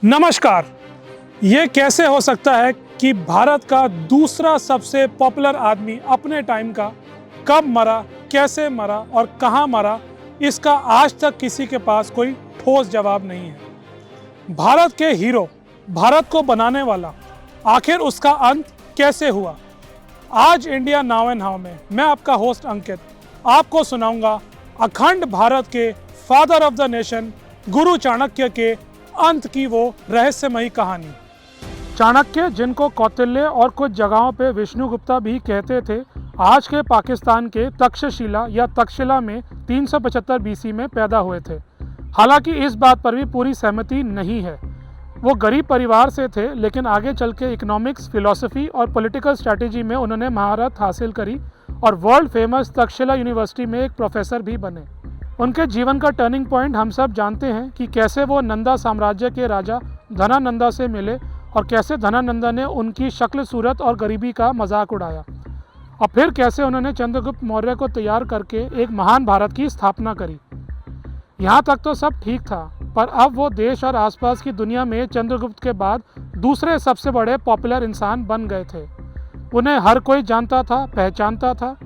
नमस्कार। ये कैसे हो सकता है कि भारत का दूसरा सबसे पॉपुलर आदमी अपने टाइम का कब मरा, कैसे मरा और कहाँ मरा, इसका आज तक किसी के पास कोई ठोस जवाब नहीं है। भारत के हीरो, भारत को बनाने वाला, आखिर उसका अंत कैसे हुआ? आज इंडिया नाउ एंड हाउ में मैं आपका होस्ट अंकित आपको सुनाऊंगा अखंड भारत के फादर ऑफ द नेशन गुरु चाणक्य के अंत की वो रहस्यमयी कहानी। चाणक्य, जिनको कौटिल्य और कुछ जगहों पे विष्णुगुप्ता भी कहते थे, आज के पाकिस्तान के तक्षशिला या तक्षशिला में 375 बीसी में पैदा हुए थे। हालांकि इस बात पर भी पूरी सहमति नहीं है। वो गरीब परिवार से थे, लेकिन आगे चल के इकोनॉमिक्स, फिलॉसफी और पॉलिटिकल स्ट्रैटेजी में उन्होंने महारत हासिल करी और वर्ल्ड फेमस तक्षशिला यूनिवर्सिटी में एक प्रोफेसर भी बने। उनके जीवन का टर्निंग पॉइंट हम सब जानते हैं कि कैसे वो नंदा साम्राज्य के राजा धनानंदा से मिले और कैसे धनानंदा ने उनकी शक्ल सूरत और गरीबी का मजाक उड़ाया, और फिर कैसे उन्होंने चंद्रगुप्त मौर्य को तैयार करके एक महान भारत की स्थापना करी। यहाँ तक तो सब ठीक था, पर अब वो देश और आसपास की दुनिया में चंद्रगुप्त के बाद दूसरे सबसे बड़े पॉपुलर इंसान बन गए थे। उन्हें हर कोई जानता था, पहचानता था।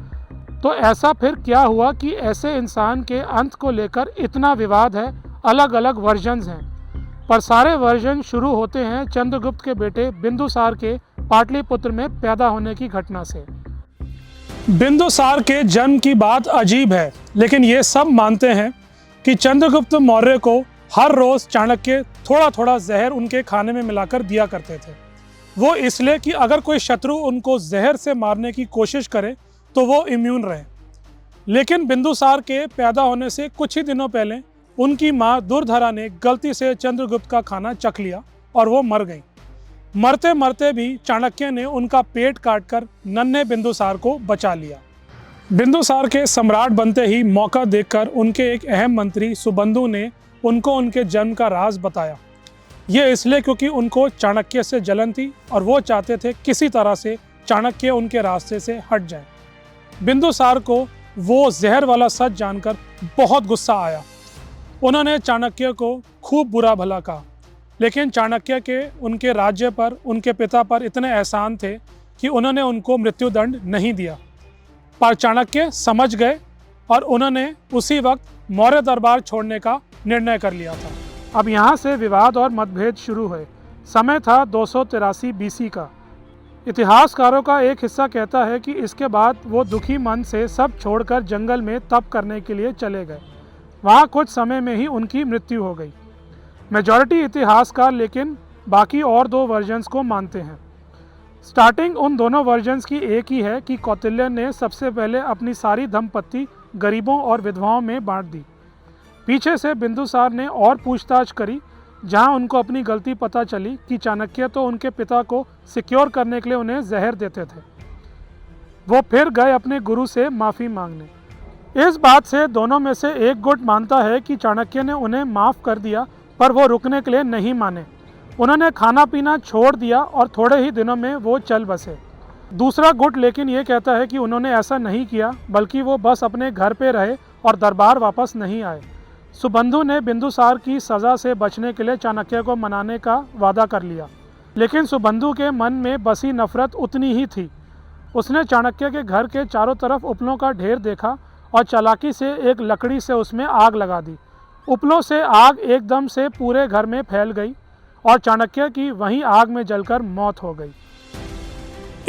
तो ऐसा फिर क्या हुआ कि ऐसे इंसान के अंत को लेकर इतना विवाद है? अलग अलग वर्जन्स हैं, पर सारे वर्जन शुरू होते हैं चंद्रगुप्त के बेटे बिंदुसार के पाटलिपुत्र में पैदा होने की घटना से। बिंदुसार के जन्म की बात अजीब है, लेकिन ये सब मानते हैं कि चंद्रगुप्त मौर्य को हर रोज चाणक्य थोड़ा थोड़ा जहर उनके खाने में मिलाकर दिया करते थे। वो इसलिए कि अगर कोई शत्रु उनको जहर से मारने की कोशिश करे तो वो इम्यून रहे। लेकिन बिंदुसार के पैदा होने से कुछ ही दिनों पहले उनकी माँ दुर्धरा ने गलती से चंद्रगुप्त का खाना चख लिया और वो मर गई। मरते मरते भी चाणक्य ने उनका पेट काटकर नन्हे बिंदुसार को बचा लिया। बिंदुसार के सम्राट बनते ही मौका देखकर उनके एक अहम मंत्री सुबंधु ने उनको उनके जन्म का राज बताया। ये इसलिए क्योंकि उनको चाणक्य से जलन थी और वो चाहते थे किसी तरह से चाणक्य उनके रास्ते से हट जाए। बिंदुसार को वो जहर वाला सच जानकर बहुत गुस्सा आया। उन्होंने चाणक्य को खूब बुरा भला कहा, लेकिन चाणक्य के उनके राज्य पर, उनके पिता पर इतने एहसान थे कि उन्होंने उनको मृत्युदंड नहीं दिया। पर चाणक्य समझ गए और उन्होंने उसी वक्त मौर्य दरबार छोड़ने का निर्णय कर लिया था। अब यहाँ से विवाद और मतभेद शुरू हुए। समय था 283 बीसी का। इतिहासकारों का एक हिस्सा कहता है कि इसके बाद वो दुखी मन से सब छोड़कर जंगल में तप करने के लिए चले गए। वहाँ कुछ समय में ही उनकी मृत्यु हो गई। मेजॉरिटी इतिहासकार लेकिन बाकी और दो वर्जन्स को मानते हैं। स्टार्टिंग उन दोनों वर्जन्स की एक ही है कि कौटिल्य ने सबसे पहले अपनी सारी धनपत्ति गरीबों और विधवाओं में बांट दी। पीछे से बिंदुसार ने और पूछताछ करी, जहां उनको अपनी गलती पता चली कि चाणक्य तो उनके पिता को सिक्योर करने के लिए उन्हें जहर देते थे। वो फिर गए अपने गुरु से माफ़ी मांगने। इस बात से दोनों में से एक गुट मानता है कि चाणक्य ने उन्हें माफ़ कर दिया, पर वो रुकने के लिए नहीं माने। उन्होंने खाना पीना छोड़ दिया और थोड़े ही दिनों में वो चल बसे। दूसरा गुट लेकिन ये कहता है कि उन्होंने ऐसा नहीं किया, बल्कि वो बस अपने घर पे रहे और दरबार वापस नहीं आए। सुबंधु ने बिंदुसार की सज़ा से बचने के लिए चाणक्य को मनाने का वादा कर लिया, लेकिन सुबंधु के मन में बसी नफरत उतनी ही थी। उसने चाणक्य के घर के चारों तरफ उपलों का ढेर देखा और चालाकी से एक लकड़ी से उसमें आग लगा दी। उपलों से आग एकदम से पूरे घर में फैल गई और चाणक्य की वहीं आग में जलकर मौत हो गई।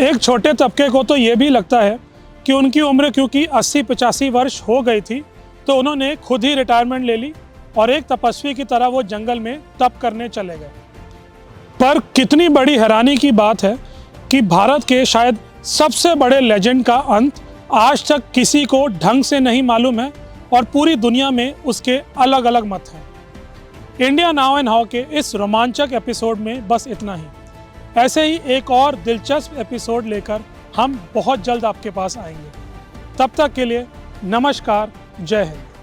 एक छोटे तबके को तो ये भी लगता है कि उनकी उम्र क्योंकि 80-85 वर्ष हो गई थी, तो उन्होंने खुद ही रिटायरमेंट ले ली और एक तपस्वी की तरह वो जंगल में तप करने चले गए। पर कितनी बड़ी हैरानी की बात है कि भारत के शायद सबसे बड़े लेजेंड का अंत आज तक किसी को ढंग से नहीं मालूम है और पूरी दुनिया में उसके अलग अलग मत हैं। इंडिया नाउ एंड हाउ के इस रोमांचक एपिसोड में बस इतना ही। ऐसे ही एक और दिलचस्प एपिसोड लेकर हम बहुत जल्द आपके पास आएंगे। तब तक के लिए नमस्कार, जय हिंद।